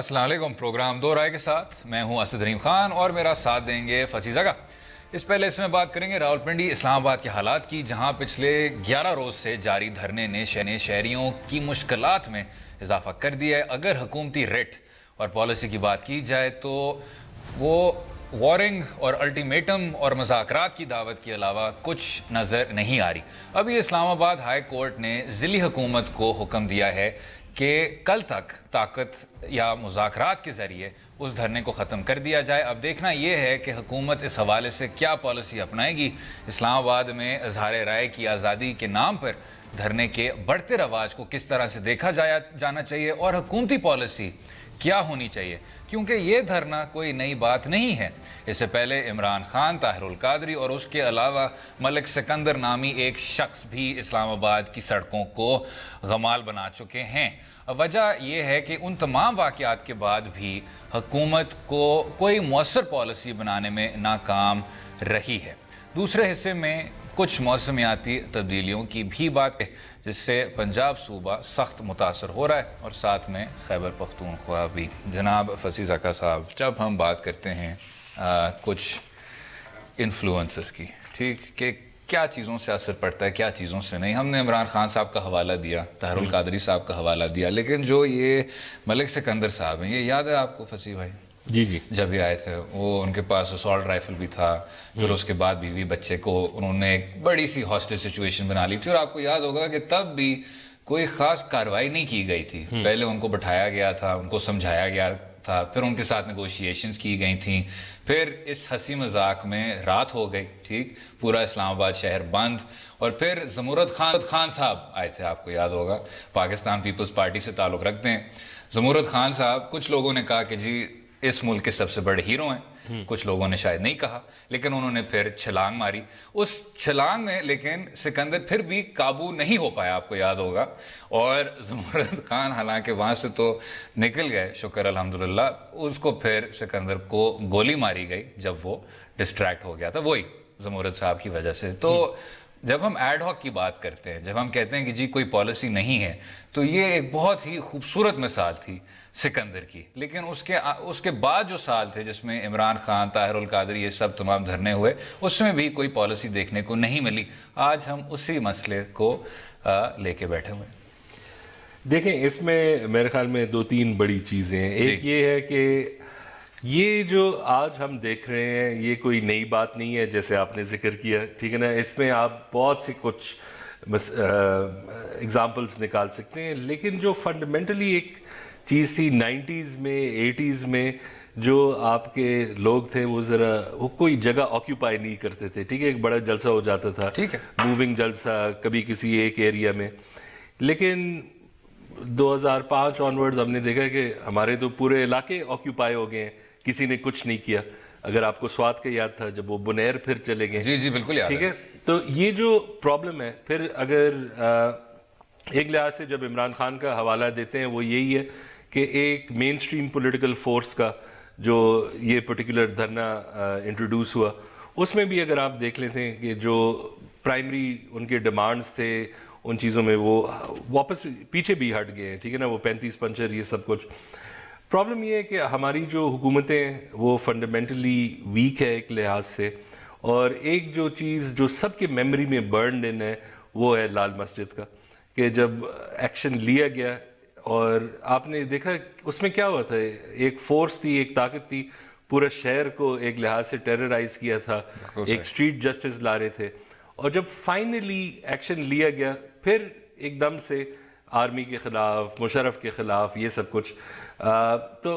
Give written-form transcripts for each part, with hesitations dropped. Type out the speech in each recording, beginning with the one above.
السلام علیکم. پروگرام دو رائے کے ساتھ میں ہوں اسد رحیم خان اور میرا ساتھ دیں گے فصیح زگا. اس پہلے اس میں بات کریں گے راولپنڈی اسلام آباد کے حالات کی، جہاں پچھلے 11 روز سے جاری دھرنے نے شہریوں کی مشکلات میں اضافہ کر دیا ہے. اگر حکومتی ریٹ اور پالیسی کی بات کی جائے تو وہ وارنگ اور الٹیمیٹم اور مذاکرات کی دعوت کے علاوہ کچھ نظر نہیں آ رہی. ابھی اسلام آباد ہائی کورٹ نے ضلعی حکومت کو حکم دیا ہے کہ کل تک طاقت یا مذاکرات کے ذریعے اس دھرنے کو ختم کر دیا جائے. اب دیکھنا یہ ہے کہ حکومت اس حوالے سے کیا پالیسی اپنائے گی. اسلام آباد میں اظہار رائے کی آزادی کے نام پر دھرنے کے بڑھتے رواج کو کس طرح سے دیکھا جانا چاہیے اور حکومتی پالیسی کیا ہونی چاہیے، کیونکہ یہ دھرنا کوئی نئی بات نہیں ہے. اس سے پہلے عمران خان، طاہر القادری اور اس کے علاوہ ملک سکندر نامی ایک شخص بھی اسلام آباد کی سڑکوں کو غمال بنا چکے ہیں. وجہ یہ ہے کہ ان تمام واقعات کے بعد بھی حکومت کو کوئی مؤثر پالیسی بنانے میں ناکام رہی ہے. دوسرے حصے میں کچھ موسمیاتی تبدیلیوں کی بھی بات ہے جس سے پنجاب صوبہ سخت متاثر ہو رہا ہے اور ساتھ میں خیبر پختونخوا بھی. جناب فصیح زکا صاحب، جب ہم بات کرتے ہیں کچھ انفلوئنسز کی، ٹھیک، کہ کیا چیزوں سے اثر پڑتا ہے کیا چیزوں سے نہیں. ہم نے عمران خان صاحب کا حوالہ دیا، طاہر القادری صاحب کا حوالہ دیا، لیکن جو یہ ملک سکندر صاحب ہیں، یہ یاد ہے آپ کو فصیح بھائی؟ جی جب یہ آئے تھے وہ ان کے پاس اسالٹ رائفل بھی تھا، پھر اس کے بعد بیوی بچے کو انہوں نے ایک بڑی سی ہاسٹیج سچویشن بنا لی تھی، اور آپ کو یاد ہوگا کہ تب بھی کوئی خاص کارروائی نہیں کی گئی تھی. پہلے ان کو بٹھایا گیا تھا، ان کو سمجھایا گیا تھا، پھر ان کے ساتھ نیگوشیشنز کی گئی تھیں، پھر اس ہنسی مذاق میں رات ہو گئی، ٹھیک، پورا اسلام آباد شہر بند، اور پھر زمورد خان صاحب آئے تھے. آپ کو یاد ہوگا پاکستان پیپلز پارٹی سے تعلق رکھتے ہیں. زمورد خان صاحب، کچھ لوگوں نے کہا کہ جی اس ملک کے سب سے بڑے ہیرو ہیں، کچھ لوگوں نے شاید نہیں کہا، لیکن انہوں نے پھر چھلانگ ماری. اس چھلانگ میں لیکن سکندر پھر بھی قابو نہیں ہو پایا، آپ کو یاد ہوگا، اور زمرد خان حالانکہ وہاں سے تو نکل گئے شکر الحمدللہ، اس کو پھر سکندر کو گولی ماری گئی جب وہ ڈسٹریکٹ ہو گیا تھا، وہی زمرد صاحب کی وجہ سے. تو جب ہم ایڈ ہاک کی بات کرتے ہیں، جب ہم کہتے ہیں کہ جی کوئی پالیسی نہیں ہے، تو یہ ایک بہت ہی خوبصورت مثال تھی سکندر کی. لیکن اس کے بعد جو سال تھے جس میں عمران خان، طاہر القادری، یہ سب تمام دھرنے ہوئے، اس میں بھی کوئی پالیسی دیکھنے کو نہیں ملی. آج ہم اسی مسئلے کو لے کے بیٹھے ہوئے. دیکھیں، اس میں میرے خیال میں دو تین بڑی چیزیں ہیں. ایک یہ ہے کہ یہ جو آج ہم دیکھ رہے ہیں یہ کوئی نئی بات نہیں ہے، جیسے آپ نے ذکر کیا، ٹھیک ہے نا. اس میں آپ بہت سی کچھ اگزامپلس نکال سکتے ہیں، لیکن جو فنڈامنٹلی ایک چیز تھی 90s میں 80s میں، جو آپ کے لوگ تھے وہ کوئی جگہ آکیوپائی نہیں کرتے تھے، ٹھیک ہے. ایک بڑا جلسہ ہو جاتا تھا، موونگ جلسہ، کبھی کسی ایک ایریا میں. لیکن 2005 آنورڈز ہم نے دیکھا کہ ہمارے تو پورے علاقے آکیوپائی ہو گئے ہیں، کسی نے کچھ نہیں کیا. اگر آپ کو سوات کا یاد تھا جب وہ بنیر پھر چلے گئے، جی بالکل یاد ہے، ٹھیک ہے. تو یہ جو پرابلم ہے، پھر اگر ایک لحاظ سے جب عمران خان کا حوالہ دیتے ہیں وہ یہی ہے کہ ایک مین سٹریم پولیٹیکل فورس کا جو یہ پرٹیکولر دھرنا انٹروڈیوس ہوا، اس میں بھی اگر آپ دیکھ لیتے ہیں کہ جو پرائمری ان کے ڈیمانڈز تھے ان چیزوں میں وہ واپس پیچھے بھی ہٹ گئے ہیں، ٹھیک ہے نا. وہ 35 پنچر، یہ سب کچھ. پرابلم یہ ہے کہ ہماری جو حکومتیں وہ فنڈامنٹلی ویک ہے ایک لحاظ سے، اور ایک جو چیز جو سب کے میموری میں برنڈ ان ہے وہ ہے لال مسجد کا، کہ جب ایکشن لیا گیا اور آپ نے دیکھا اس میں کیا ہوا تھا. ایک فورس تھی، ایک طاقت تھی، پورا شہر کو ایک لحاظ سے ٹیررائز کیا تھا، ایک اسٹریٹ جسٹس لا رہے تھے، اور جب فائنلی ایکشن لیا گیا پھر ایک دم سے آرمی کے خلاف، مشرف کے خلاف، یہ سب کچھ. تو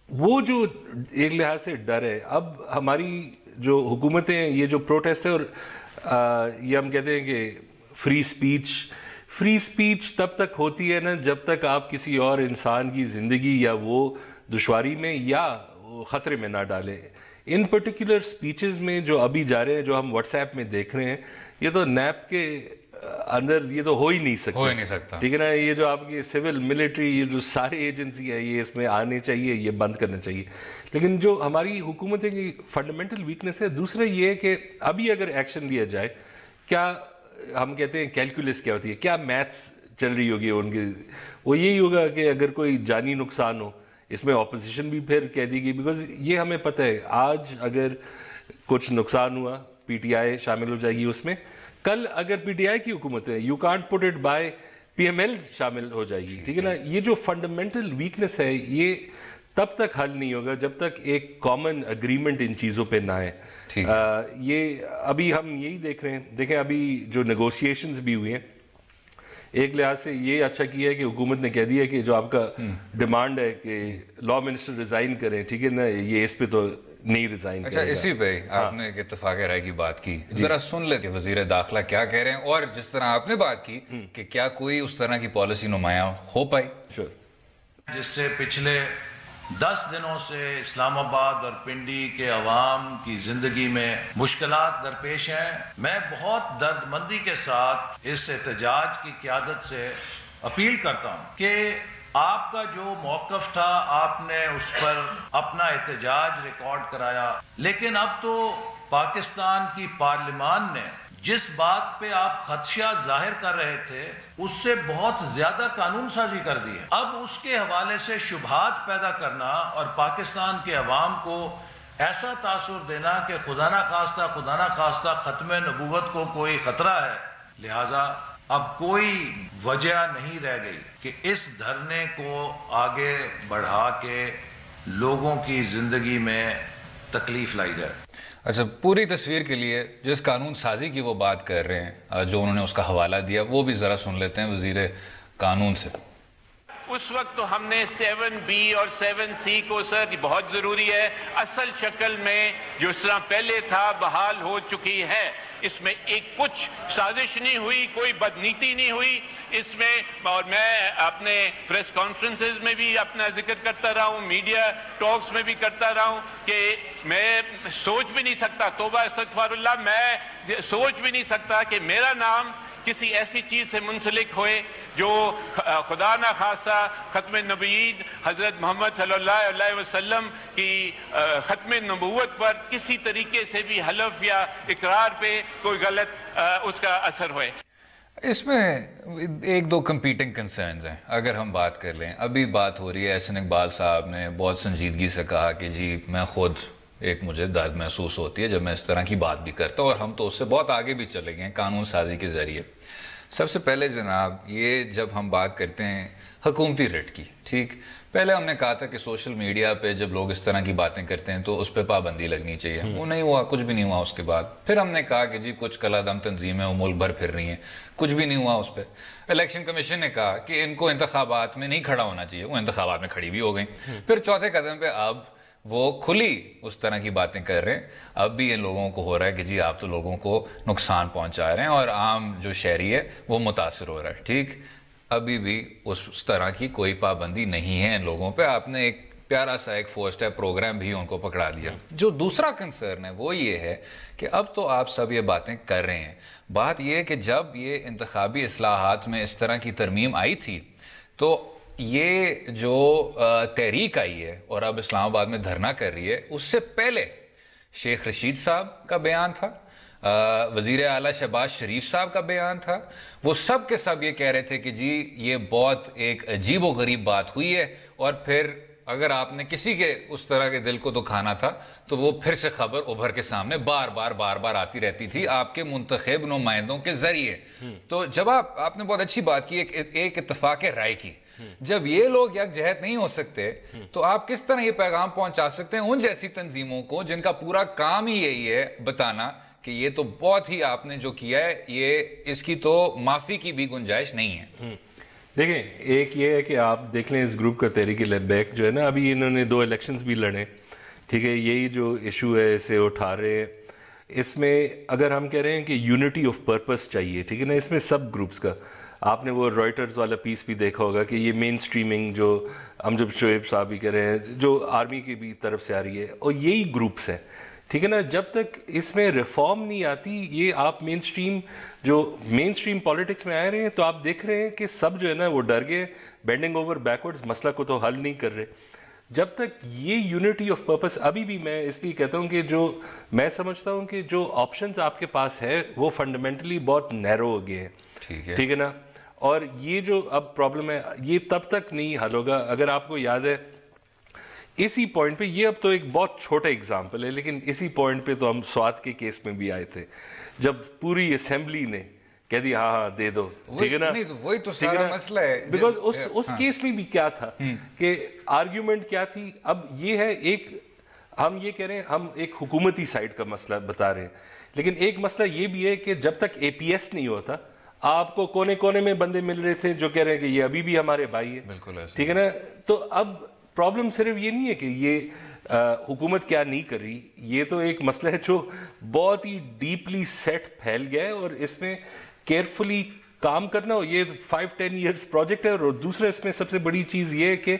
وہ جو ایک لحاظ سے ڈر ہے. اب ہماری جو حکومتیں، یہ جو پروٹیسٹ ہے، اور یہ ہم کہتے ہیں کہ فری اسپیچ تب تک ہوتی ہے نا جب تک آپ کسی اور انسان کی زندگی یا وہ دشواری میں یا خطرے میں نہ ڈالیں. ان پرٹیکولر سپیچز میں جو ابھی جا رہے ہیں، جو ہم واٹس ایپ میں دیکھ رہے ہیں، یہ تو نیب کے اندر یہ تو ہو ہی نہیں سکتا، ٹھیک ہے نا. یہ جو آپ کی سول ملٹری، یہ جو سارے ایجنسی ہے، یہ اس میں آنے چاہیے، یہ بند کرنا چاہیے. لیکن جو ہماری حکومتیں کی فنڈامنٹل ویکنس ہے. دوسرا یہ ہے کہ ابھی اگر ایکشن لیا جائے، کیا ہم کہتے ہیں کیلکولیس کیا ہوتی ہے، کیا میتھس چل رہی ہوگی ان کی، وہ یہی ہوگا کہ اگر کوئی جانی نقصان ہو اس میں اپوزیشن بھی پھر کہہ دی گئی، بیکاز یہ ہمیں پتہ ہے آج اگر کچھ نقصان ہوا پی ٹی آئی شامل ہو جائے گی اس میں، کل اگر پی ٹی آئی کی حکومت ہے you can't put it by PML شامل ہو جائے گی، ٹھیک ہے نا. یہ جو فنڈامنٹل ویکنس ہے یہ تب تک حل نہیں ہوگا جب تک ایک کامن اگریمنٹ ان چیزوں پہ نہ ہے. یہ ابھی ہم یہی دیکھ رہے ہیں، دیکھیں ابھی جو نیگوشیشنز بھی ہوئے ہیں، ایک لحاظ سے یہ اچھا کیا ہے کہ حکومت نے کہہ دیا کہ جو آپ کا ڈیمانڈ ہے کہ لا منسٹر ریزائن کریں، ٹھیک ہے نا، یہ اس پہ تو نہیں ریزائن کرے گا. اچھا، اسی پہ آپ نے ایک اتفاق رائے کی بات کی، ذرا سن لے کہ وزیر داخلہ کیا کہہ رہے ہیں، اور جس طرح آپ نے بات کی کہ کیا کوئی اس طرح کی پالیسی نمایاں ہو پائی. جس سے پچھلے 10 دنوں سے اسلام آباد اور پنڈی کے عوام کی زندگی میں مشکلات درپیش ہیں. میں بہت درد مندی کے ساتھ اس احتجاج کی قیادت سے اپیل کرتا ہوں کہ آپ کا جو موقف تھا آپ نے اس پر اپنا احتجاج ریکارڈ کرایا، لیکن اب تو پاکستان کی پارلیمان نے جس بات پہ آپ خدشہ ظاہر کر رہے تھے اس سے بہت زیادہ قانون سازی کر دی ہے. اب اس کے حوالے سے شبہات پیدا کرنا اور پاکستان کے عوام کو ایسا تاثر دینا کہ خدا نہ خواستہ ختم نبوت کو کوئی خطرہ ہے، لہٰذا اب کوئی وجہ نہیں رہ گئی کہ اس دھرنے کو آگے بڑھا کے لوگوں کی زندگی میں تکلیف لائی جائے. اچھا، پوری تصویر کے لیے جس قانون سازی کی وہ بات کر رہے ہیں، جو انہوں نے اس کا حوالہ دیا، وہ بھی ذرا سن لیتے ہیں وزیر قانون سے. اس وقت تو ہم نے 7B اور 7C کو سر بہت ضروری ہے، اصل شکل میں جو اس طرح پہلے تھا بحال ہو چکی ہے. اس میں ایک کچھ سازش نہیں ہوئی، کوئی بدنیتی نہیں ہوئی اس میں. اور میں اپنے پریس کانفرنسز میں بھی اپنا ذکر کرتا رہا ہوں، میڈیا ٹاکس میں بھی کرتا رہا ہوں کہ میں سوچ بھی نہیں سکتا، توبہ استغفار اللہ، میں سوچ بھی نہیں سکتا کہ میرا نام کسی ایسی چیز سے منسلک ہوئے جو خدا نہ خواستہ ختم نبیین حضرت محمد صلی اللہ علیہ وسلم کی ختم نبوت پر کسی طریقے سے بھی حلف یا اقرار پہ کوئی غلط اس کا اثر ہوئے. اس میں ایک دو کمپیٹنگ کنسرنز ہیں. اگر ہم بات کر لیں، ابھی بات ہو رہی ہے، احسن اقبال صاحب نے بہت سنجیدگی سے کہا کہ جی میں خود ایک مجھے درد محسوس ہوتی ہے جب میں اس طرح کی بات بھی کرتا ہوں، اور ہم تو اس سے بہت آگے بھی چلے گئے ہیں قانون سازی کے ذریعے. سب سے پہلے جناب، یہ جب ہم بات کرتے ہیں حکومتی ریٹ کی، ٹھیک، پہلے ہم نے کہا تھا کہ سوشل میڈیا پہ جب لوگ اس طرح کی باتیں کرتے ہیں تو اس پہ پابندی لگنی چاہیے. وہ نہیں ہوا، کچھ بھی نہیں ہوا. اس کے بعد پھر ہم نے کہا کہ جی کچھ کلا دم تنظیمیں وہ ملک بھر پھر رہی ہیں، کچھ بھی نہیں ہوا اس پہ. الیکشن کمیشن نے کہا کہ ان کو انتخابات میں نہیں کھڑا ہونا چاہیے، وہ انتخابات میں کھڑی بھی ہو گئیں. پھر چوتھے قدم پہ اب وہ کھلی اس طرح کی باتیں کر رہے ہیں. اب بھی ان لوگوں کو ہو رہا ہے کہ جی آپ تو لوگوں کو نقصان پہنچا رہے ہیں اور عام جو شہری ہے وہ متاثر ہو رہا ہے. ٹھیک، ابھی بھی اس طرح کی کوئی پابندی نہیں ہے ان لوگوں پہ. آپ نے ایک پیارا سا ایک 4 اسٹیپ پروگرام بھی ان کو پکڑا دیا. جو دوسرا کنسرن ہے وہ یہ ہے کہ اب تو آپ سب یہ باتیں کر رہے ہیں. بات یہ ہے کہ جب یہ انتخابی اصلاحات میں اس طرح کی ترمیم آئی تھی تو یہ جو تحریک آئی ہے اور اب اسلام آباد میں دھرنا کر رہی ہے، اس سے پہلے شیخ رشید صاحب کا بیان تھا، وزیر اعلیٰ شہباز شریف صاحب کا بیان تھا. وہ سب کے سب یہ کہہ رہے تھے کہ جی یہ بہت ایک عجیب و غریب بات ہوئی ہے. اور پھر اگر آپ نے کسی کے اس طرح کے دل کو دکھانا تھا تو وہ پھر سے خبر ابھر کے سامنے بار بار آتی رہتی تھی آپ کے منتخب نمائندوں کے ذریعے. تو جب آپ نے بہت اچھی بات کی، ایک اتفاق رائے کی. جب یہ لوگ یکجہت نہیں ہو سکتے تو آپ کس طرح یہ پیغام پہنچا سکتے ہیں ان جیسی تنظیموں کو جن کا پورا کام ہی یہی ہے بتانا کہ یہ تو بہت ہی آپ نے جو کیا ہے، یہ اس کی تو معافی کی بھی گنجائش نہیں ہے. دیکھیں، ایک یہ ہے کہ آپ دیکھ لیں اس گروپ کا تحریک لیبیک جو ہے نا، ابھی انہوں نے 2 الیکشنز بھی لڑے، ٹھیک ہے، یہی جو ایشو ہے اسے اٹھا رہے ہیں. اس میں اگر ہم کہہ رہے ہیں کہ یونٹی آف پرپس چاہیے، ٹھیک ہے نا، اس میں سب گروپس کا، آپ نے وہ رائٹرز والا پیس بھی دیکھا ہوگا کہ یہ مین سٹریمنگ جو امجد شعیب صاحب بھی کہہ رہے ہیں، جو آرمی کی بھی طرف سے آ رہی ہے، اور یہی گروپس ہیں، ٹھیک ہے نا. جب تک اس میں ریفارم نہیں آتی، یہ آپ مین سٹریم پالیٹکس میں آئے رہے ہیں تو آپ دیکھ رہے ہیں کہ سب جو ہے نا وہ ڈر گئے، بینڈنگ اوور بیکورڈز، مسئلہ کو تو حل نہیں کر رہے. جب تک یہ یونٹی آف پرپس، ابھی بھی میں اس لیے کہتا ہوں کہ جو میں سمجھتا ہوں کہ جو آپشنز آپ کے پاس ہے وہ فنڈامنٹلی بہت نیرو ہو گئے ہیں، ٹھیک ہے نا. اور یہ جو اب پرابلم ہے یہ تب تک نہیں حل ہوگا. اگر آپ کو یاد ہے اسی پوائنٹ پہ یہ اب تو ایک بہت چھوٹا اگزامپل ہے، لیکن اسی پوائنٹ پہ تو ہم سوات کے کیس میں بھی آئے تھے جب پوری اسمبلی نے کہہ دیا ہاں دے دو، ٹھیک ہے نا، وہی تو سارا مسئلہ ہے. بیکاز اس کیس میں بھی کیا تھا کہ آرگیومنٹ کیا تھی. اب یہ ہے ایک ہم یہ کہہ رہے ہیں ہم ایک حکومتی سائڈ کا مسئلہ بتا رہے ہیں، لیکن ایک مسئلہ یہ بھی ہے کہ جب تک اے پی ایس نہیں ہوتا آپ کو کونے کونے میں بندے مل رہے تھے جو کہہ رہے ہیں کہ یہ ابھی بھی ہمارے بھائی ہے. بالکل ٹھیک ہے نا. تو اب پرابلم صرف یہ نہیں ہے کہ یہ حکومت کیا نہیں کر رہی، یہ تو ایک مسئلہ ہے جو بہت ہی ڈیپلی سیٹ پھیل گیا ہے اور اس میں کیئرفلی کام کرنا ہو. یہ 5-10 ایئرز پروجیکٹ ہے. اور دوسرا اس میں سب سے بڑی چیز یہ ہے کہ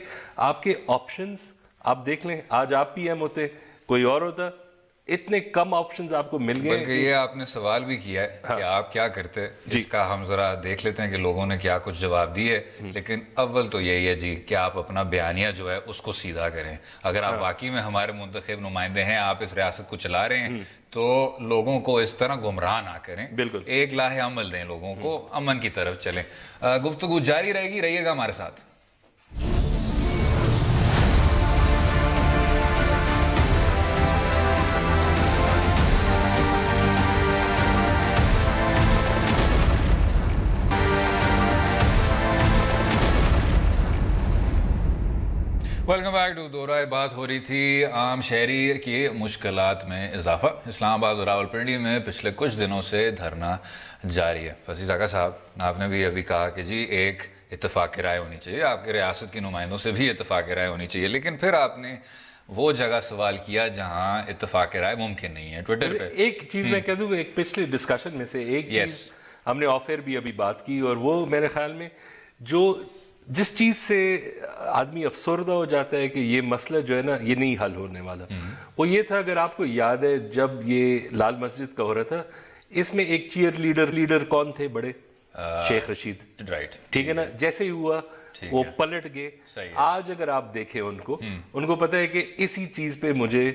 آپ کے آپشنز آپ دیکھ لیں. آج آپ پی ایم ہوتے، کوئی اور ہوتا، اتنے کم آپشنز آپ کو مل گئے. بلکہ یہ آپ نے سوال بھی کیا ہے کہ آپ کیا کرتے، اس کا ہم ذرا دیکھ لیتے ہیں کہ لوگوں نے کیا کچھ جواب دیے. لیکن اول تو یہی ہے جی کہ آپ اپنا بیانیہ جو ہے اس کو سیدھا کریں. اگر آپ واقعی میں ہمارے منتخب نمائندے ہیں، آپ اس ریاست کو چلا رہے ہیں، تو لوگوں کو اس طرح گمراہ نہ کریں. بالکل ایک لاہ عمل دیں لوگوں کو، امن کی طرف چلیں. گفتگو جاری رہے گی، رہیے گا ہمارے ساتھ. ویلکم بیک ٹو دورہ. بات ہو رہی تھی عام شہری کی مشکلات میں اضافہ. اسلام آباد اور راولپنڈی میں پچھلے کچھ دنوں سے دھرنا جاری ہے. فصیح زاکا صاحب، آپ نے بھی ابھی کہا کہ جی ایک اتفاق رائے ہونی چاہیے، آپ کے ریاست کے نمائندوں سے بھی اتفاق رائے ہونی چاہیے، لیکن پھر آپ نے وہ جگہ سوال کیا جہاں اتفاق رائے ممکن نہیں ہے. ٹویٹر پہ ایک چیز میں کہہ دوں گا، ایک پچھلے ڈسکشن میں سے ایک چیز ہم نے آف ایئر بھی ابھی بات کی، اور وہ میرے خیال میں جس چیز سے آدمی افسردہ ہو جاتا ہے کہ یہ مسئلہ جو ہے نا یہ نہیں حل ہونے والا، وہ یہ تھا، اگر آپ کو یاد ہے جب یہ لال مسجد کا ہو رہا تھا، اس میں ایک چیئر لیڈر کون تھے بڑے؟ شیخ رشید. رائٹ. ٹھیک ہے نا. جیسے ہی ہوا وہ پلٹ گئے. آج اگر آپ دیکھیں ان کو پتہ ہے کہ اسی چیز پہ مجھے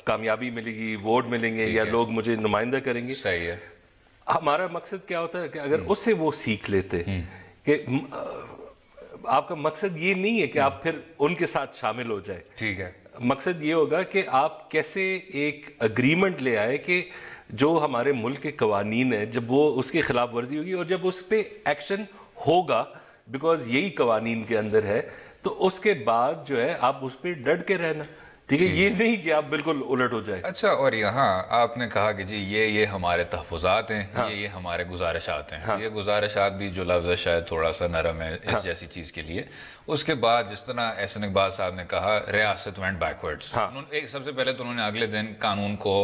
کامیابی ملے گی، ووٹ ملیں گے، یا لوگ مجھے نمائندہ کریں گے. صحیح ہے. ہمارا مقصد کیا ہوتا ہے کہ اگر اس سے وہ سیکھ لیتے کہ آپ کا مقصد یہ نہیں ہے کہ آپ پھر ان کے ساتھ شامل ہو جائے. ٹھیک ہے. مقصد یہ ہوگا کہ آپ کیسے ایک اگریمنٹ لے آئے کہ جو ہمارے ملک کے قوانین ہیں، جب وہ اس کی خلاف ورزی ہوگی اور جب اس پہ ایکشن ہوگا، بیکاز یہی قوانین کے اندر ہے، تو اس کے بعد جو ہے آپ اس پہ ڈٹ کے رہنا. ٹھیک ہے. یہ نہیں کہ آپ بالکل الٹ ہو جائے. اچھا، اور یہاں آپ نے کہا کہ جی یہ ہمارے تحفظات ہیں، یہ ہمارے گزارشات ہیں. یہ گزارشات بھی جو لفظ ہے شاید تھوڑا سا نرم ہے اس جیسی چیز کے لیے. اس کے بعد جس طرح احسن اقبال صاحب نے کہا ریاست وینٹ بیکورڈز. سب سے پہلے تو انہوں نے اگلے دن قانون کو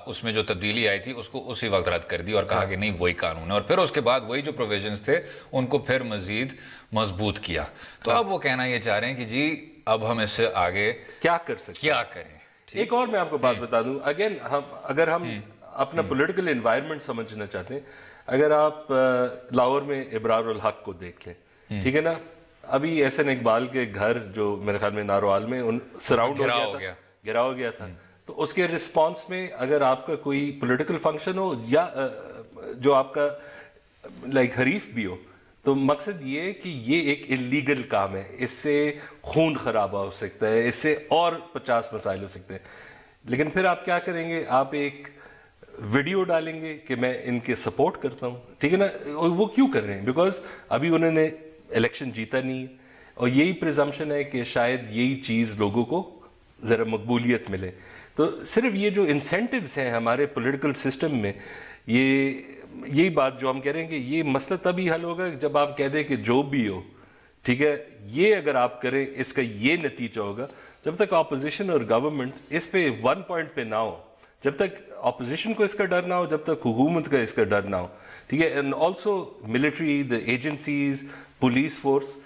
اس میں جو تبدیلی آئی تھی اس کو اسی وقت رد کر دی اور کہا کہ نہیں وہی قانون ہے، اور پھر اس کے بعد وہی جو پروویژنز تھے ان کو پھر مزید مضبوط کیا. تو اب وہ کہنا یہ چاہ رہے ہیں کہ جی اب ہم اس سے آگے کیا کر سکتے، کیا کریں. ایک اور میں آپ کو بات بتا دوں. اگین اگر ہم اپنا پولیٹیکل انوائرمنٹ سمجھنا چاہتے ہیں، اگر آپ لاہور میں ابرار الحق کو دیکھ لیں، ٹھیک ہے نا، ابھی احسن اقبال کے گھر جو میرے خیال میں ناروال میں سراؤنڈ ہو گیا تھا، تو اس کے رسپانس میں اگر آپ کا کوئی پولیٹیکل فنکشن ہو یا جو آپ کا لائک حریف بھی ہو، تو مقصد یہ ہے کہ یہ ایک انلیگل کام ہے، اس سے خون خرابہ ہو سکتا ہے، اس سے اور 50 مسائل ہو سکتے ہیں. لیکن پھر آپ کیا کریں گے؟ آپ ایک ویڈیو ڈالیں گے کہ میں ان کے سپورٹ کرتا ہوں. ٹھیک ہے نا. وہ کیوں کر رہے ہیں؟ بیکاز ابھی انہوں نے الیکشن جیتا نہیں ہے، اور یہی پریزمپشن ہے کہ شاید یہی چیز لوگوں کو ذرا مقبولیت ملے. تو صرف یہ جو انسینٹیوز ہیں ہمارے پولیٹیکل سسٹم میں، یہی بات جو ہم کہہ رہے ہیں کہ یہ مسئلہ تبھی حل ہوگا جب آپ کہہ دیں کہ جو بھی ہو، ٹھیک ہے، یہ اگر آپ کریں اس کا یہ نتیجہ ہوگا. جب تک اپوزیشن اور گورنمنٹ اس پہ ون پوائنٹ پہ نہ ہو، جب تک اپوزیشن کو اس کا ڈر نہ ہو، جب تک حکومت کا اس کا ڈر نہ ہو، ٹھیک ہے، and also military, the agencies, police force,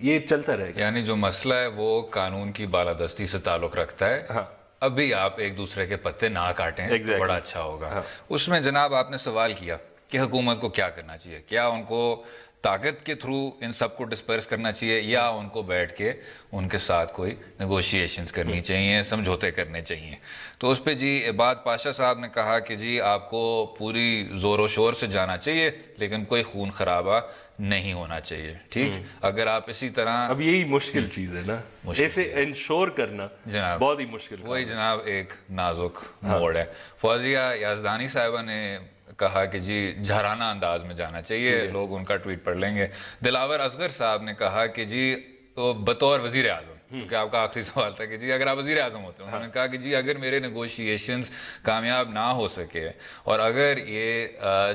یہ چلتا رہے گا. یعنی جو مسئلہ ہے وہ قانون کی بالادستی سے تعلق رکھتا ہے. ابھی آپ ایک دوسرے کے پتے نہ کاٹیں تو بڑا اچھا ہوگا. اس میں جناب آپ نے سوال کیا کہ حکومت کو کیا کرنا چاہیے، کیا ان کو طاقت کے تھرو ان سب کو ڈسپرس کرنا چاہیے یا ان کو بیٹھ کے ان کے ساتھ کوئی نیگوشیشنز کرنی چاہیے, سمجھوتے کرنے چاہیے. تو اس پہ جی عباد پاشا صاحب نے کہا کہ جی آپ کو پوری زور و شور سے جانا چاہیے لیکن کوئی خون خرابہ نہیں ہونا چاہیے. ٹھیک, اگر آپ اسی طرح, اب یہی مشکل چیز ہے نا, ایسے انشور کرنا جناب بہت ہی مشکل, وہی جناب ایک نازک موڑ ہے. فوزیہ یزدانی صاحبہ نے کہا کہ جی جھرانہ انداز میں جانا چاہیے, لوگ ان کا ٹویٹ پڑھ لیں گے. دلاور اصغر صاحب نے کہا کہ جی بطور وزیر اعظم, کیونکہ آپ کا آخری سوال تھا کہ جی اگر آپ وزیر اعظم ہوتے ہیں, انہوں نے کہا کہ جی اگر میرے نیگوشیشنز کامیاب نہ ہو سکے اور اگر یہ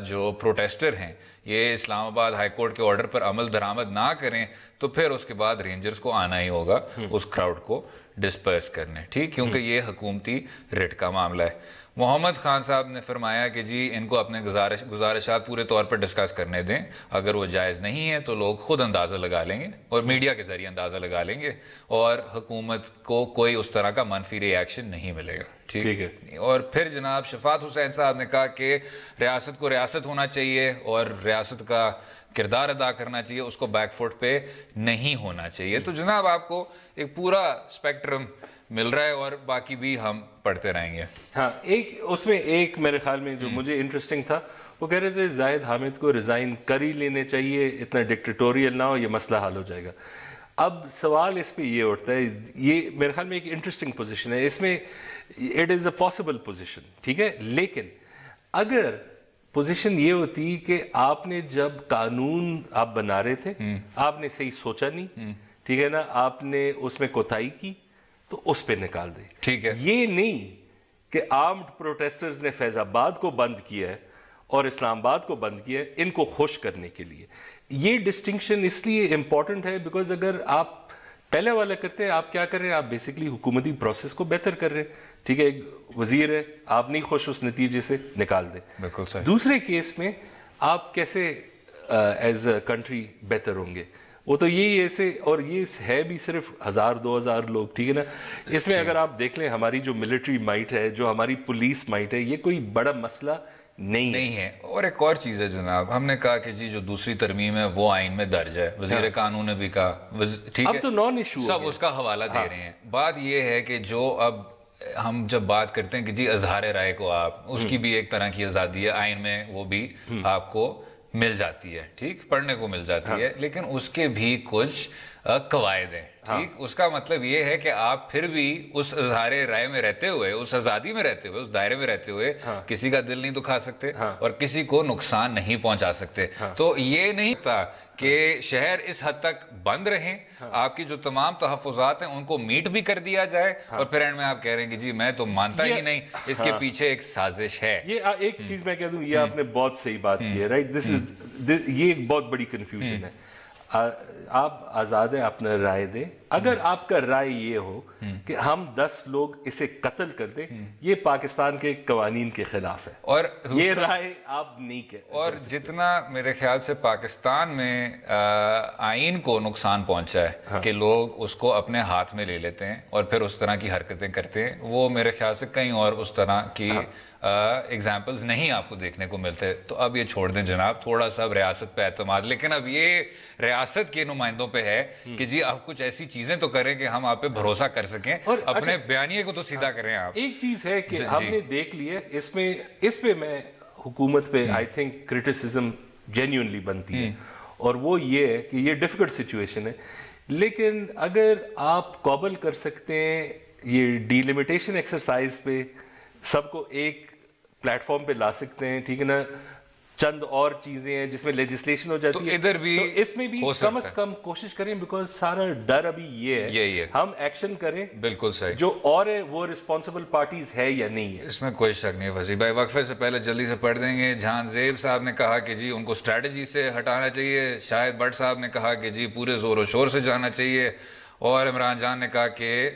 جو پروٹیسٹر ہیں یہ اسلام آباد ہائی کورٹ کے آرڈر پر عمل درآمد نہ کریں تو پھر اس کے بعد رینجرز کو آنا ہی ہوگا اس کراؤڈ کو ڈسپرس کرنے. ٹھیک, کیونکہ یہ حکومتی رٹ کا معاملہ ہے. محمد خان صاحب نے فرمایا کہ جی ان کو اپنے گزارشات پورے طور پر ڈسکس کرنے دیں, اگر وہ جائز نہیں ہے تو لوگ خود اندازہ لگا لیں گے اور میڈیا کے ذریعے اندازہ لگا لیں گے اور حکومت کو کوئی اس طرح کا منفی ری ایکشن نہیں ملے گا. ٹھیک ہے. اور پھر جناب شفاعت حسین صاحب نے کہا کہ ریاست کو ریاست ہونا چاہیے اور ریاست کا کردار ادا کرنا چاہیے, اس کو بیک فوٹ پہ نہیں ہونا چاہیے. تو جناب آپ کو ایک پورا اسپیکٹرم مل رہا ہے اور باقی بھی ہم پڑھتے رہیں گے. ہاں, ایک اس میں ایک میرے خیال میں جو مجھے انٹرسٹنگ تھا, وہ کہہ رہے تھے زاہد حامد کو ریزائن کر ہی لینے چاہیے, اتنا ڈکٹیٹوریل نہ ہو, یہ مسئلہ حل ہو جائے گا. اب سوال اس پہ یہ اٹھتا ہے, یہ میرے خیال میں ایک انٹرسٹنگ پوزیشن ہے, اس میں it is a possible position, ٹھیک ہے, لیکن اگر پوزیشن یہ ہوتی کہ آپ نے جب قانون آپ بنا رہے تھے آپ نے صحیح سوچا نہیں, ٹھیک ہے نا, آپ نے اس میں کوتاہی کی تو اس پہ نکال دیں. ٹھیک ہے, یہ نہیں کہ آرمڈ پروٹیسٹرز نے فیض آباد کو بند کیا ہے اور اسلام آباد کو بند کیا ہے ان کو خوش کرنے کے لیے. یہ ڈسٹنکشن اس لیے امپورٹنٹ ہے بیکاز اگر آپ پہلے والا کرتے ہیں, آپ کیا کر رہے ہیں, آپ بیسکلی حکومتی پروسیس کو بہتر کر رہے ہیں. ٹھیک ہے, ایک وزیر ہے, آپ نہیں خوش اس نتیجے سے نکال دیں. بالکل صحیح. دوسرے کیس میں آپ کیسے ایز اے کنٹری بہتر ہوں گے, وہ تو یہی ایسے, اور یہ ہے بھی صرف 1000-2000 لوگ, ٹھیک ہے نا. اس میں اگر آپ دیکھ لیں ہماری جو ملٹری مائٹ ہے, جو ہماری پولیس مائٹ ہے, یہ کوئی بڑا مسئلہ نہیں ہے. اور ایک اور چیز ہے جناب, ہم نے کہا کہ جی جو دوسری ترمیم ہے وہ آئین میں درج ہے, وزیر قانون نے بھی کہا, ٹھیک ہے, اب تو نان ایشو سب اس کا حوالہ دے رہے ہیں. بات یہ ہے کہ جو اب ہم جب بات کرتے ہیں کہ جی اظہار رائے کو آپ, اس کی بھی ایک طرح کی آزادی ہے آئین میں, وہ بھی آپ کو مل جاتی ہے, ٹھیک, پڑھنے کو مل جاتی ہے, لیکن اس کے بھی کچھ قواعد ہیں. ٹھیک, اس کا مطلب یہ ہے کہ آپ پھر بھی اس اظہار رائے میں رہتے ہوئے, اس آزادی میں رہتے ہوئے, اس دائرے میں رہتے ہوئے کسی کا دل نہیں دکھا سکتے اور کسی کو نقصان نہیں پہنچا سکتے. تو یہ نہیں تھا کہ شہر اس حد تک بند رہیں, آپ کی جو تمام تحفظات ہیں ان کو میٹ بھی کر دیا جائے, اور پھر اینڈ میں آپ کہہ رہے ہیں کہ جی میں تو مانتا ہی نہیں, اس کے پیچھے ایک سازش ہے. یہ ایک چیز میں کہہ دوں, یہ آپ نے بہت صحیح بات کی ہے, رائٹ, یہ ایک بہت بڑی کنفیوژن ہے. آپ آزاد ہیں اپنا رائے دیں, اگر آپ کا رائے یہ ہو کہ ہم 10 لوگ اسے قتل کر دیں, یہ پاکستان کے قوانین کے خلاف ہے, اور یہ رائے آپ نہیں کہتے. اور جتنا میرے خیال سے پاکستان میں آئین کو نقصان پہنچا ہے کہ لوگ اس کو اپنے ہاتھ میں لے لیتے ہیں اور پھر اس طرح کی حرکتیں کرتے ہیں, وہ میرے خیال سے کہیں اور اس طرح کی ایگزامپلز نہیں آپ کو دیکھنے کو ملتے. تو اب یہ چھوڑ دیں جناب, تھوڑا سا ریاست پہ اعتماد, لیکن اب یہ ریاست کے نمائندوں پہ ہے کہ جی آپ کچھ ایسی چیزیں تو کریں کہ ہم آپ پہ بھروسہ کر سکیں, اپنے بیانیے کو تو سیدھا کریں آپ. ایک چیز ہے کہ ہم نے دیکھ لی ہے, اس پہ میں حکومت پہ آئی تھنک کرٹیسزم جینیونلی بنتی ہے, اور وہ یہ ہے کہ یہ ڈیفیکلٹ سچویشن ہے, لیکن اگر آپ قابل کر سکتے ہیں یہ ڈیلیمیٹیشن ایکسرسائز پہ, سب کو ایک پلیٹ فارم پہ لا سکتے ہیں, ٹھیک ہے نا, چند اور چیزیں ہیں جس میں لیجسلیشن ہو جاتی ہے, ادھر بھی تو اس میں بھی کم از کم کوشش کریں, بیکاز سارا ڈر ابھی یہ ہے ہم ایکشن کریں. بالکل صحیح. جو اور ہے وہ ریسپانسبل پارٹیز ہے یا نہیں ہے, اس میں کوئی شک نہیں ہے. وزیر بھائی وقفے سے پہلے جلدی سے پڑھ دیں گے. جہان زیب صاحب نے کہا کہ جی ان کو اسٹریٹجی سے ہٹانا چاہیے, شاہد بٹ صاحب نے کہا کہ جی پورے زور و شور سے جانا چاہیے, اور عمران جان نے کہا کہ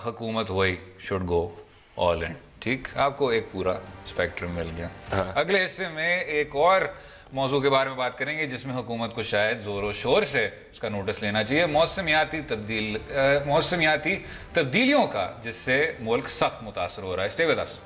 حکومت وہی شوڈ گو آل ان. ٹھیک, آپ کو ایک پورا اسپیکٹرم مل گیا. اگلے حصے میں ایک اور موضوع کے بارے میں بات کریں گے جس میں حکومت کو شاید زور و شور سے اس کا نوٹس لینا چاہیے, موسمیاتی تبدیلیوں کا, جس سے ملک سخت متاثر ہو رہا ہے. Stay with us.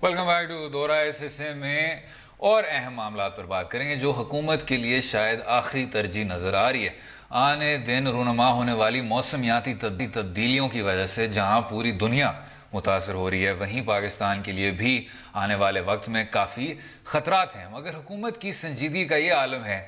Welcome back to دورہ. اس حصے میں اور اہم معاملات پر بات کریں گے جو حکومت کے لیے شاید آخری ترجیح نظر آ رہی ہے. آنے دن رونما ہونے والی موسمیاتی تبدیلیوں کی وجہ سے جہاں پوری دنیا متاثر ہو رہی ہے وہیں پاکستان کے لیے بھی آنے والے وقت میں کافی خطرات ہیں. مگر حکومت کی سنجیدگی کا یہ عالم ہے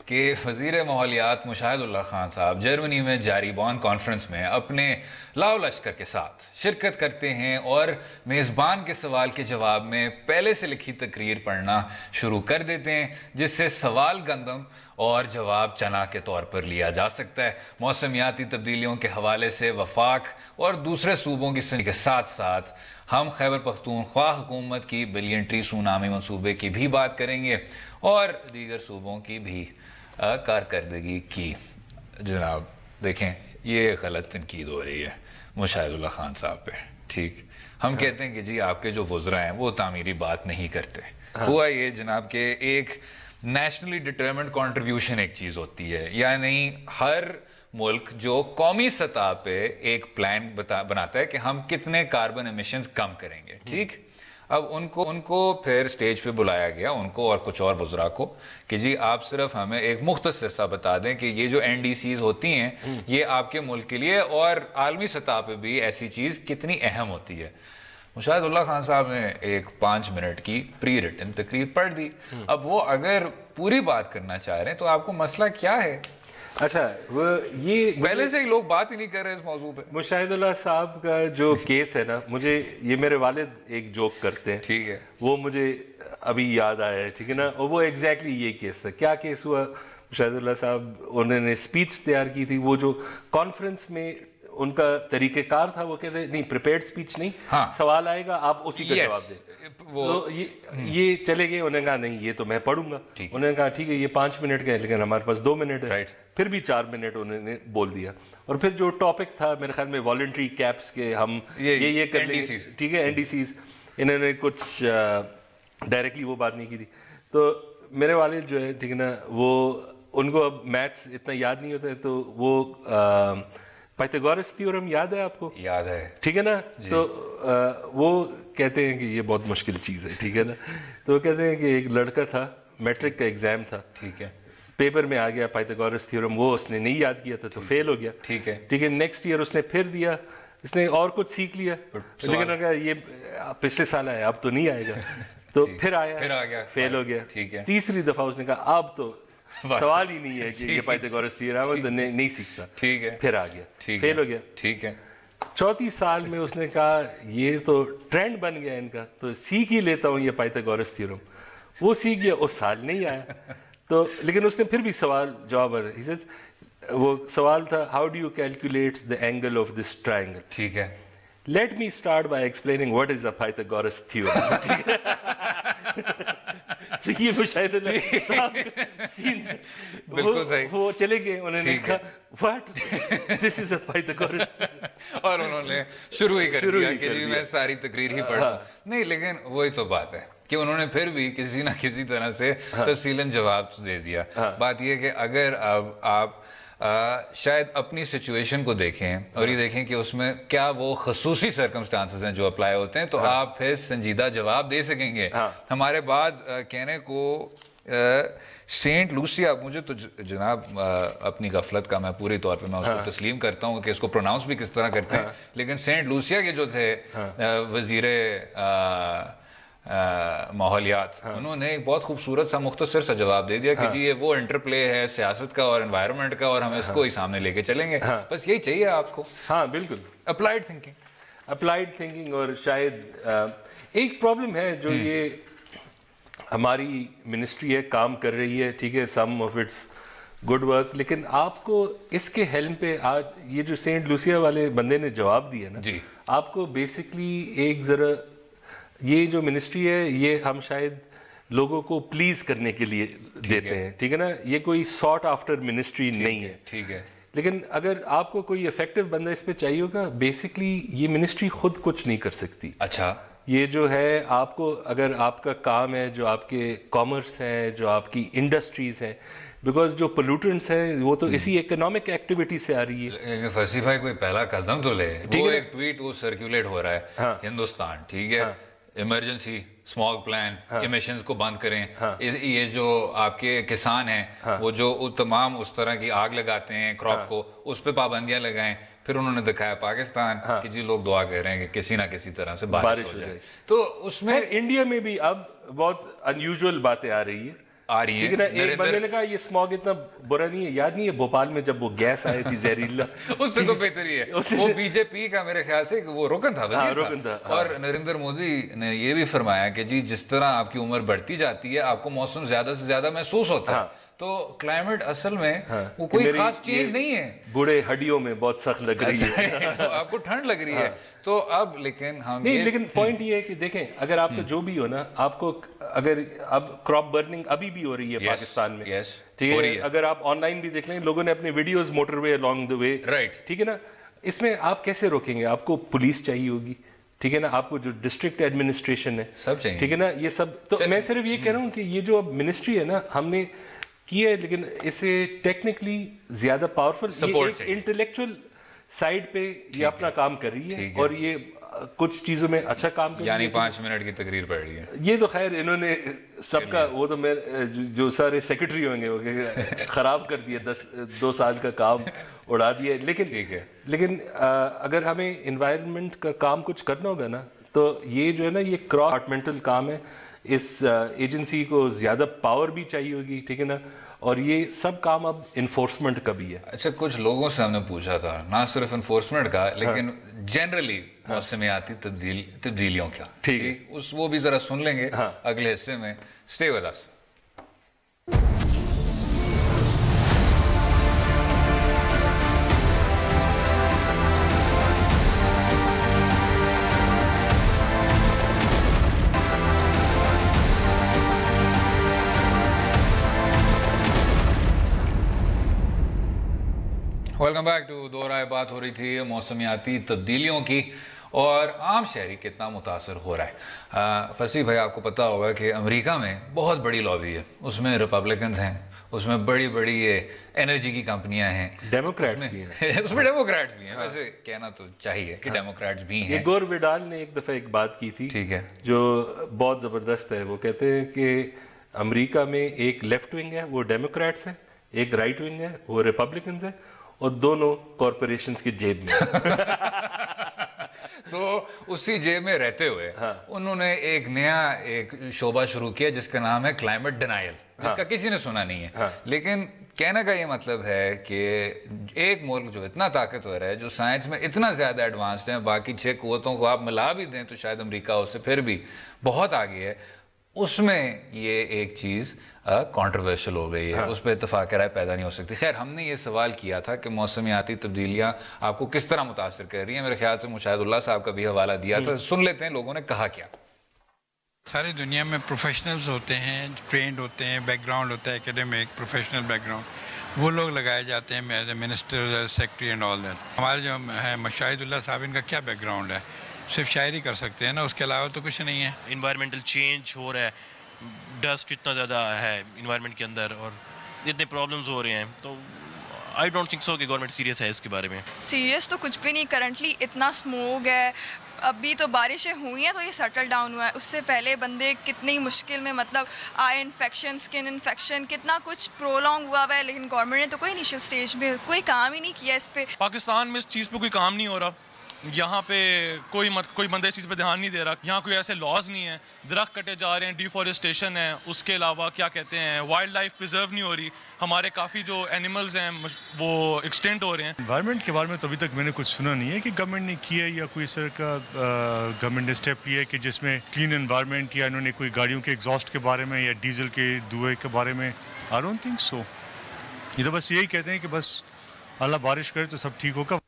کہ وزیر ماحولیات مشاہد اللہ خان صاحب جرمنی میں جاری بون کانفرنس میں اپنے لاؤ لشکر کے ساتھ شرکت کرتے ہیں اور میزبان کے سوال کے جواب میں پہلے سے لکھی تقریر پڑھنا شروع کر دیتے ہیں جس سے سوال گندم اور جواب چنا کے طور پر لیا جا سکتا ہے. موسمیاتی تبدیلیوں کے حوالے سے وفاق اور دوسرے صوبوں کی سنجیدگی کے ساتھ ساتھ ہم خیبر پختونخوا حکومت کی بلین ٹری سونامی منصوبے کی بھی بات کریں گے اور دیگر صوبوں کی بھی کارکردگی کی. جناب دیکھیں یہ غلط تنقید ہو رہی ہے مشاہد اللہ خان صاحب پہ. ٹھیک ہم کہتے ہیں کہ جی آپ کے جو وزراء ہیں وہ تعمیری بات نہیں کرتے. ہوا یہ جناب کہ ایک نیشنلی ڈٹرمنڈ کنٹریبیوشن ایک چیز ہوتی ہے, یعنی ہر ملک جو قومی سطح پہ ایک پلان بناتا ہے کہ ہم کتنے کاربن ایمیشنز کم کریں گے. ٹھیک اب ان کو پھر سٹیج پہ بلایا گیا, ان کو اور کچھ اور وزراء کو, کہ جی آپ صرف ہمیں ایک مختصر سا بتا دیں کہ یہ جو NDCs ہوتی ہیں یہ آپ کے ملک کے لیے اور عالمی سطح پہ بھی ایسی چیز کتنی اہم ہوتی ہے. مشاہد اللہ خان صاحب نے ایک 5 منٹ کی پری ریٹن تقریر پڑھ دی. اب وہ اگر پوری بات کرنا چاہ رہے ہیں تو آپ کو مسئلہ کیا ہے؟ اچھا وہ یہ پہلے سے ہی لوگ بات ہی نہیں کر رہے اس موضوع پہ. مشاہد اللہ صاحب کا جو کیس ہے نا, مجھے یہ میرے والد ایک جوک کرتے ہیں, ٹھیک ہے, وہ مجھے ابھی یاد آیا ہے. ٹھیک ہے نا, اور وہ ایگزیکٹلی یہ کیس تھا. کیا کیس ہوا, مشاہد اللہ صاحب انہوں نے اسپیچ تیار کی تھی, وہ جو کانفرنس میں ان کا طریقہ کار تھا وہ کہتے نہیں پریپیئرڈ اسپیچ نہیں, سوال آئے گا آپ اسی کا جواب دیں. تو یہ چلے گئے, انہوں نے کہا نہیں یہ تو میں پڑھوں گا. انہوں نے کہا ٹھیک ہے یہ 5 منٹ کا ہے لیکن ہمارے پاس 2 منٹ ہے. پھر بھی 4 منٹ انہوں نے بول دیا. اور پھر جو ٹاپک تھا میرے خیال میں والنٹری کیپس کے ہم یہ کر لیں, ٹھیک ہے NDCs, انہوں نے کچھ ڈائریکٹلی وہ بات نہیں کی تھی. تو میرے والد جو ہے ٹھیک ہے نا, وہ ان کو اب میتھس اتنا یاد نہیں ہوتا ہے, تو وہ پائتھاگورس تھیورم یاد ہے آپ کو؟ یاد ہے, ٹھیک ہے نا. تو وہ کہتے ہیں کہ یہ بہت مشکل چیز ہے, ٹھیک ہے نا. تو وہ کہتے ہیں کہ ایک لڑکا تھا, میٹرک کا ایگزام تھا, ٹھیک ہے, پیپر میں آ گیا پائتھاگورس تھیورم, وہ اس نے نہیں یاد کیا تھا تو فیل ہو گیا. ٹھیک ہے, ٹھیک ہے. نیکسٹ ایئر اس نے پھر دیا, اس نے اور کچھ سیکھ لیا, لیکن اگر یہ پچھلے سال آیا اب تو نہیں آئے گا. تو پھر آیا, فیل ہو گیا. ٹھیک ہے. تیسری دفعہ اس نے کہا اب تو سوال ہی نہیں ہے کہ یہ پائتھاگورس تھیورم نہیں سیکھتا. ٹھیک ہے, پھر آ گیا, فیل ہو گیا. ٹھیک ہے. چوتھی سال میں اس نے کہا یہ تو ٹرینڈ بن گیا ان کا, تو سیکھ ہی لیتا ہوں یہ پائتھاگورس تھیورم. وہ سیکھ گیا, اس سال نہیں آیا. تو لیکن اس نے پھر بھی سوال جواب, وہ سوال تھا how do you calculate the angle of this triangle. ٹھیک ہے. Let me start by explaining what is the Pythagoras theorem. یہ مشاہد وہ چلے گئے, انہوں نے کہا واٹ دس از اے پائتھاگورس, اور انہوں نے شروع ہی کر دیا کہ جی میں ساری تقریر ہی پڑھوں. نہیں لیکن وہی تو بات ہے کہ انہوں نے پھر بھی کسی نہ کسی طرح سے تفصیلاً جواب دے دیا. بات یہ کہ اگر اب آپ شاید اپنی سچویشن کو دیکھیں اور یہ دیکھیں کہ اس میں کیا وہ خصوصی سرکمسٹانسز ہیں جو اپلائی ہوتے ہیں, تو آپ پھر سنجیدہ جواب دے سکیں گے. ہمارے بعد کہنے کو سینٹ لوسیا, مجھے تو جناب اپنی غفلت کا میں پوری طور پہ میں اس کو تسلیم کرتا ہوں کہ اس کو پروناؤنس بھی کس طرح کرتے ہیں, لیکن سینٹ لوسیا کے جو تھے وزیر ماحولیات, انہوں نے ایک بہت خوبصورت سا مختصر سا جواب دے دیا کہ جی یہ وہ انٹرپلے ہے سیاست کا اور انوائرمنٹ کا, اور ہم اس کو ہی سامنے لے کے چلیں گے. بس یہی چاہیے آپ کو. ہاں بالکل, اپلائیڈ تھنکنگ. اور شاید ایک پرابلم ہے جو یہ ہماری منسٹری ہے کام کر رہی ہے, ٹھیک ہے, سم آف اٹس گڈ ورک, لیکن آپ کو اس کے ہیلم پہ آج یہ جو سینٹ لوسیا والے بندے نے جواب دیا نا, آپ کو بیسکلی ایک ذرا یہ جو منسٹری ہے یہ ہم شاید لوگوں کو پلیز کرنے کے لیے دیتے ہیں, ٹھیک ہے نا, یہ کوئی سارٹ آفٹر منسٹری نہیں ہے. ٹھیک ہے. لیکن اگر آپ کو کوئی افیکٹو بندہ اس پہ چاہیے ہوگا, بیسکلی یہ منسٹری خود کچھ نہیں کر سکتی. اچھا. یہ جو ہے آپ کو اگر آپ کا کام ہے, جو آپ کے کامرس ہے, جو آپ کی انڈسٹریز ہیں, بیکاز جو پولوٹنٹس ہیں وہ تو اسی اکنامک ایکٹیویٹی سے آ رہی ہے. فرسی بھائی کوئی پہلا قدم تو لے. وہ ایک ٹویٹ وہ سرکولیٹ ہو رہا ہے ہندوستان, ٹھیک ہے, ایمرجنسی اسماگ پلان ایمیشنز کو بند کریں. یہ جو آپ کے کسان ہیں وہ جو تمام اس طرح کی آگ لگاتے ہیں کراپ کو, اس پہ پابندیاں لگائیں. پھر انہوں نے دکھایا پاکستان کہ جی لوگ دعا کر رہے ہیں کہ کسی نہ کسی طرح سے بارش ہو جائے. تو اس میں انڈیا میں بھی اب بہت انیوژل باتیں آ رہی ہیں. ایک بندے نے کہا یہ اسماگ اتنا برا نہیں ہے, یاد نہیں ہے بھوپال میں جب وہ گیس آئی تھی زہریلا, اس سے تو بہتر ہی ہے. وہ بی جے پی کا میرے خیال سے وہ رکن تھا, وزیر تھا. اور نریندر مودی نے یہ بھی فرمایا کہ جی جس طرح آپ کی عمر بڑھتی جاتی ہے آپ کو موسم زیادہ سے زیادہ محسوس ہوتا ہے. تو کلائمیٹ اصل میں وہ کوئی خاص چینج نہیں ہے. بوڑھے ہڈیوں میں بہت سخت لگ رہی ہے, آپ کو ٹھنڈ لگ رہی ہے. تو اب لیکن ہم نہیں, لیکن پوائنٹ یہ ہے کہ دیکھیں اگر آپ کا جو بھی ہو نا, آپ کو اگر اب کراپ برننگ ابھی بھی ہو رہی ہے پاکستان میں, ٹھیک ہے, اگر آپ آن لائن بھی دیکھ لیں لوگوں نے اپنے videos motor way along the way, right, ٹھیک ہے نا, اس میں آپ کیسے روکیں گے؟ آپ کو پولیس چاہیے ہوگی, ٹھیک ہے نا, آپ کو جو ڈسٹرکٹ ایڈمنسٹریشن ہے سب چاہیے, ٹھیک ہے نا, یہ سب. تو میں صرف یہ کہہ رہا ہوں کہ یہ جو اب منسٹری ہے نا ہم نے کی ہے, لیکن اسے ٹیکنیکلی زیادہ پاورفل انٹلیکچوئل سائڈ پہ یہ اپنا کام کر رہی ہے, اور یہ کچھ چیزوں میں اچھا کام کر رہی ہے. یعنی 5 منٹ کی تقریر پڑھ رہی ہے. یہ تو خیر انہوں نے سب کا, وہ تو میں جو سارے سیکرٹری ہوں گے وہ خراب کر دیا, 2 سال کا کام اڑا دیا. لیکن ٹھیک ہے, لیکن اگر ہمیں انوائرمنٹ کا کام کچھ کرنا ہوگا نا, تو یہ جو ہے نا یہ کراس ڈپارٹمنٹل کام ہے. اس ایجنسی کو زیادہ پاور بھی چاہیے ہوگی, ٹھیک ہے نا, اور یہ سب کام اب انفورسمنٹ کا بھی ہے. اچھا, کچھ لوگوں سے ہم نے پوچھا تھا نہ صرف انفورسمنٹ کا لیکن جنرلی موسمیاتی تبدیلیوں کا, ٹھیک, وہ بھی ذرا سن لیں گے اگلے حصے میں. Stay with us. Welcome back to دو رائے. بات ہو رہی تھی موسمیاتی تبدیلیوں کی اور عام شہری کتنا متاثر ہو رہا ہے. فصیح بھائی آپ کو پتا ہوگا کہ امریکہ میں بہت بڑی لابی ہے, اس میں ریپبلکنز ہیں, اس میں بڑی بڑی یہ انرجی کی کمپنیاں ہیں, ڈیموکریٹس بھی ہیں, اس میں ڈیموکریٹس بھی ہیں. ویسے کہنا تو چاہیے کہ ڈیموکریٹس بھی ہیں. گور وڈال نے ایک دفعہ ایک بات کی تھی, ٹھیک ہے, جو بہت زبردست ہے. وہ کہتے ہیں کہ امریکہ میں ایک لیفٹ ونگ ہے وہ ڈیموکریٹس ہے, ایک رائٹ ونگ ہے وہ ریپبلکنز ہے, اور دونوں کارپوریشنز کی جیب میں. تو اسی جیب میں رہتے ہوئے انہوں نے ایک نیا ایک شعبہ شروع کیا جس کا نام ہے کلائمیٹ ڈینائل, جس کا کسی نے سنا نہیں ہے. لیکن کہنے کا یہ مطلب ہے کہ ایک ملک جو اتنا طاقتور ہے, جو سائنس میں اتنا زیادہ ایڈوانسڈ ہے, باقی 6 قوتوں کو آپ ملا بھی دیں تو شاید امریکہ اس سے پھر بھی بہت آگے ہے, اس میں یہ ایک چیز کانٹروورشل ہو گئی ہے, اس پہ اتفاق رائے پیدا نہیں ہو سکتی. خیر, ہم نے یہ سوال کیا تھا کہ موسمیاتی تبدیلیاں آپ کو کس طرح متاثر کر رہی ہیں. میرے خیال سے مشاہد اللہ صاحب کا بھی حوالہ دیا تھا, سن لیتے ہیں لوگوں نے کہا کیا. ساری دنیا میں پروفیشنلز ہوتے ہیں, ٹرینڈ ہوتے ہیں, بیک گراؤنڈ ہوتا ہے ایکیڈمک پروفیشنل بیک گراؤنڈ, وہ لوگ لگائے جاتے ہیں as a minister, secretary and all that. ہمارے جو ہے مشاہد اللہ صاحب, ان کا کیا بیک گراؤنڈ ہے؟ صرف شاعری کر سکتے ہیں نا, اس کے علاوہ تو کچھ نہیں ہے. انوائرمنٹل چینج ہو رہا ہے, ڈسٹ اتنا زیادہ ہے انوائرمنٹ کے اندر اور اتنے پرابلمز ہو رہے ہیں, تو آئی ڈونٹ تھنک سو کہ گورنمنٹ سیریس ہے اس کے بارے میں. سیریس تو کچھ بھی نہیں, کرنٹلی اتنا اسموگ ہے, ابھی تو بارشیں ہوئی ہیں تو یہ سیٹل ڈاؤن ہوا ہے. اس سے پہلے بندے کتنی مشکل میں, مطلب آئی انفیکشن, اسکن انفیکشن, کتنا کچھ پرولونگ ہوا ہے, لیکن گورنمنٹ نے تو کوئی انیشیل سٹیج میں کوئی کام ہی نہیں کیا اس پہ. پاکستان میں اس چیز پہ کوئی کام نہیں ہو رہا, یہاں پہ کوئی بندہ اس چیز پہ دھیان نہیں دے رہا. یہاں کوئی ایسے لاز نہیں ہیں, درخت کٹے جا رہے ہیں, ڈیفارسٹیشن ہے, اس کے علاوہ کیا کہتے ہیں وائلڈ لائف پریزرو نہیں ہو رہی, ہمارے کافی جو اینیملز ہیں وہ ایکسٹینٹ ہو رہے ہیں. انوائرمنٹ کے بارے میں تو ابھی تک میں نے کچھ سنا نہیں ہے کہ گورنمنٹ نے کیا ہے یا کوئی اس طرح کا گورنمنٹ نے اسٹیپ لیا ہے کہ جس میں کلین انوائرمنٹ, یا انہوں نے کوئی گاڑیوں کے ایگزاسٹ کے بارے میں یا ڈیزل کے دھوئے کے بارے میں. I don't think so. یہ تو بس یہی کہتے ہیں کہ بس اللہ بارش کرے تو سب ٹھیک ہوگا.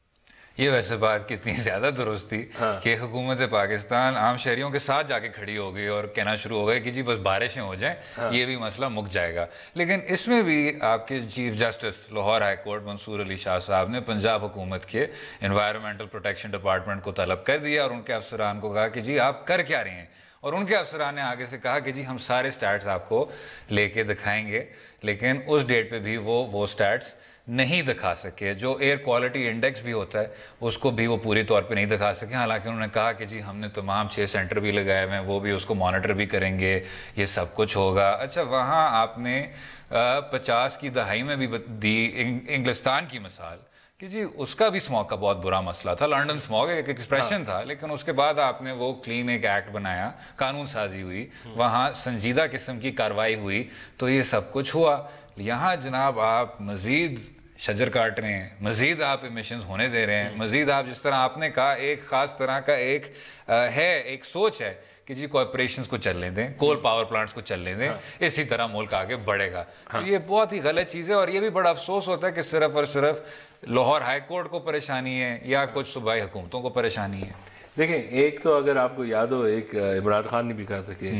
یہ ویسے بات کتنی زیادہ درست تھی کہ حکومت پاکستان عام شہریوں کے ساتھ جا کے کھڑی ہو گئی اور کہنا شروع ہو گئے کہ جی بس بارشیں ہو جائیں, یہ بھی مسئلہ مک جائے گا. لیکن اس میں بھی آپ کے chief justice Lahore high court Mansoor Ali Shah صاحب نے پنجاب حکومت کے انوائرمنٹل پروٹیکشن ڈپارٹمنٹ کو طلب کر دیا اور ان کے افسران کو کہا کہ جی آپ کر کیا رہے ہیں, اور ان کے افسران نے آگے سے کہا کہ جی ہم سارے سٹیٹس آپ کو لے کے دکھائیں گے, لیکن اس ڈیٹ پہ بھی وہ سٹیٹس نہیں دکھا سکے. جو ایئر کوالٹی انڈیکس بھی ہوتا ہے اس کو بھی وہ پوری طور پہ نہیں دکھا سکے. حالانکہ انہوں نے کہا کہ جی ہم نے تمام 6 سینٹر بھی لگائے ہوئے ہیں, وہ بھی اس کو مانیٹر بھی کریں گے, یہ سب کچھ ہوگا. اچھا وہاں آپ نے 50 کی دہائی میں بھی دی انگلستان کی مثال کہ جی اس کا بھی اسموگ کا بہت برا مسئلہ تھا. لنڈن اسموگ ایک ایکسپریشن تھا, لیکن اس کے بعد آپ نے وہ کلین ایک ایکٹ بنایا, قانون سازی ہوئی, وہاں سنجیدہ قسم کی کارروائی ہوئی, تو یہ سب کچھ ہوا. یہاں جناب آپ مزید شجر کاٹ رہے ہیں, مزید آپ ایمیشنز ہونے دے رہے ہیں, مزید آپ جس طرح آپ نے کہا ایک خاص طرح کا ایک سوچ ہے کہ جی کارپوریشنز کو چلنے دیں, کول پاور پلانٹس کو چلنے دیں, اسی طرح ملک آگے بڑھے گا. تو یہ بہت ہی غلط چیز ہے, اور یہ بھی بڑا افسوس ہوتا ہے کہ صرف اور صرف لاہور ہائی کورٹ کو پریشانی ہے یا کچھ صوبائی حکومتوں کو پریشانی ہے. دیکھیں ایک تو اگر آپ کو یاد ہو, ایک عمران خان نے بھی کہا تھا کہ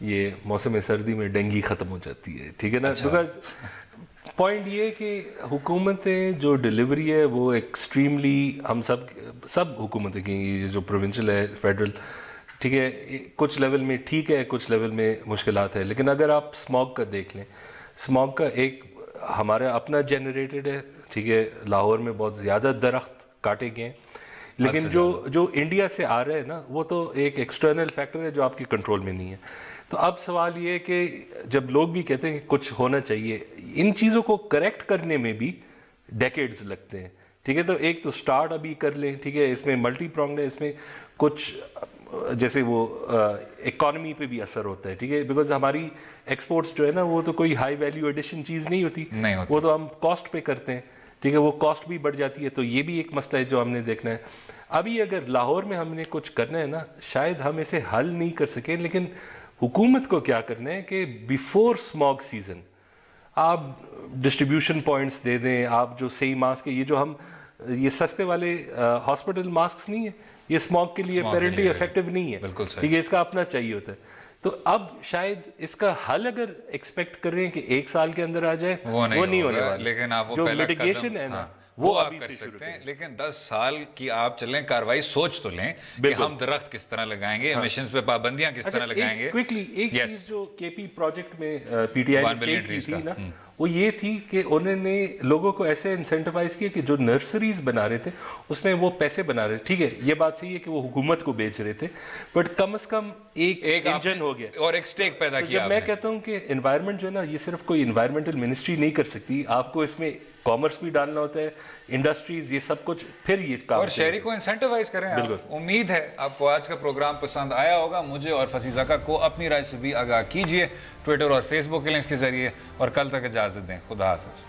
یہ موسم سردی میں ڈینگی ختم ہو جاتی ہے, ٹھیک ہے نا. بیکاز پوائنٹ یہ کہ حکومتیں جو ڈیلیوری ہے وہ ایکسٹریملی, ہم سب حکومتیں کی, جو پروونشل ہے, فیڈرل, ٹھیک ہے, کچھ لیول میں ٹھیک ہے, کچھ لیول میں مشکلات ہے. لیکن اگر آپ اسموگ کا دیکھ لیں, اسموگ کا ایک ہمارا اپنا جنریٹڈ ہے, ٹھیک ہے, لاہور میں بہت زیادہ درخت کاٹے گئے ہیں, لیکن جو انڈیا سے آ رہے ہیں نا وہ تو ایک ایکسٹرنل فیکٹر ہے جو آپ کی کنٹرول میں نہیں ہے. تو اب سوال یہ ہے کہ جب لوگ بھی کہتے ہیں کہ کچھ ہونا چاہیے, ان چیزوں کو کریکٹ کرنے میں بھی ڈیکیڈز لگتے ہیں, ٹھیک ہے. تو ایک تو سٹارٹ ابھی کر لیں, ٹھیک ہے, اس میں ملٹی پرونگڈ ہے, اس میں کچھ جیسے وہ اکانومی پہ بھی اثر ہوتا ہے, ٹھیک ہے, بیکاز ہماری ایکسپورٹس جو ہے نا وہ تو کوئی ہائی ویلیو ایڈیشن چیز نہیں ہوتی, وہ تو ہم کاسٹ پہ کرتے ہیں, ٹھیک ہے, وہ کاسٹ بھی بڑھ جاتی ہے. تو یہ بھی ایک مسئلہ ہے جو ہم نے دیکھنا ہے. ابھی اگر لاہور میں ہم نے کچھ کرنا ہے نا, شاید ہم اسے حل نہیں کر سکیں, لیکن حکومت کو کیا کرنا ہے کہ بیفور اسموگ سیزن آپ ڈسٹریبیوشن پوائنٹس دے دیں. آپ جو صحیح ماسک ہے, یہ جو ہم یہ سستے والے ہاسپٹل ماسکس نہیں ہیں, یہ اسموگ کے لیے اپیرنٹلی افیکٹو نہیں ہے, ٹھیک ہے, اس کا اپنا چاہیے ہوتا ہے. تو اب شاید اس کا حل اگر ایکسپیکٹ کر رہے ہیں کہ 1 سال کے اندر آ جائے, وہ نہیں ہونے والا. لیکن آپ وہ جو پہلا میٹیگیشن ہے نا وہ آپ کر سکتے ہیں, لیکن 10 سال کی آپ چلیں کاروائی سوچ تو لیں کہ ہم درخت کس طرح لگائیں گے, ایمیشنز پہ پابندیاں کس طرح لگائیں گے. کوئکلی ایک چیز جو کے پی پروجیکٹ میں پی ٹی آئی نے تھی نا, وہ یہ تھی کہ انہوں نے لوگوں کو ایسے انسینٹیوائز کیا کہ جو نرسریز بنا رہے تھے اس میں وہ پیسے بنا رہے تھے, ٹھیک ہے, یہ بات صحیح ہے کہ وہ حکومت کو بیچ رہے تھے, بٹ کم از کم ایک انجن ہو گیا اور ایک سٹیک پیدا کیا. جب میں کہتا ہوں کہ انوائرمنٹ جو ہے نا, یہ صرف کوئی انوائرمنٹل منسٹری نہیں کر سکتی, آپ کو اس میں کامرس بھی ڈالنا ہوتا ہے, انڈسٹریز, یہ سب کچھ, پھر یہ کام اور شہری کو انسینٹیوائز کریں. امید ہے آپ کو آج کا پروگرام پسند آیا ہوگا. مجھے اور فصیح زکا کو اپنی رائے سے بھی آگاہ کیجیے ٹویٹر اور فیس بک کے لنکس کے ذریعے, اور کل تک اجازت دیں. خدا حافظ.